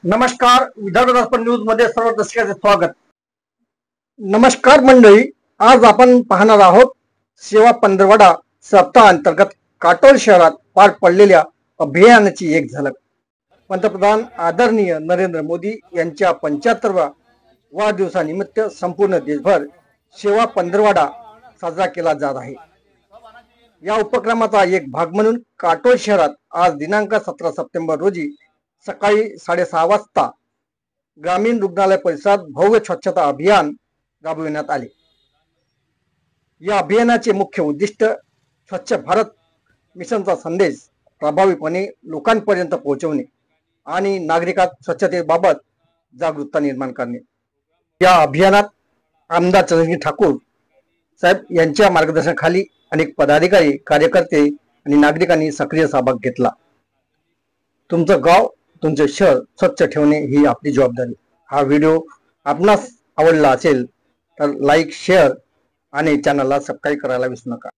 नमस्कार, विदर्भ दर्पण न्यूज मध्ये सर्व दर्शकांचे स्वागत। नमस्कार मंडळी, आज आपण पाहणार आहोत सेवा पंधरवडा सप्ताह अंतर्गत काटोल शहरात पार पडलेल्या अभियानाची एक झलक। पंतप्रधान आदरणीय नरेंद्र मोदी यांच्या 75व्या वाढदिवसानिमित्त संपूर्ण देशभर सेवा पंधरवडा साजरा केला जात आहे। या उपक्रमाचा एक भाग म्हणून काटोल शहरात आज दिनांक 17 सप्टेंबर रोजी सकाळी 6:30 वाजता ग्रामीण रुग्णालय परिसरात भव्य स्वच्छता अभियान राबविण्यात आले। या अभियानाचे मुख्य उद्दिष्ट स्वच्छ भारत मिशनचा संदेश प्रभावीपणे लोकांपर्यंत पोहोचवणे आणि नागरिकांत स्वच्छतेबाबत जागरूकता निर्माण करणे। या अभियानात आमदार चंद्रजी ठाकूर साहेब यांच्या मार्गदर्शनाखाली अनेक पदाधिकारी, कार्यकर्ते आणि नागरिकांनी सक्रिय सहभाग घेतला। तुमचं गाव, तुमचे शहर स्वच्छ ठेवणे ही आपली जबाबदारी। हा व्हिडिओ आपणास आवडला असेल तर लाईक, शेअर आणि चॅनलला सबस्क्राईब करायला विसरू नका।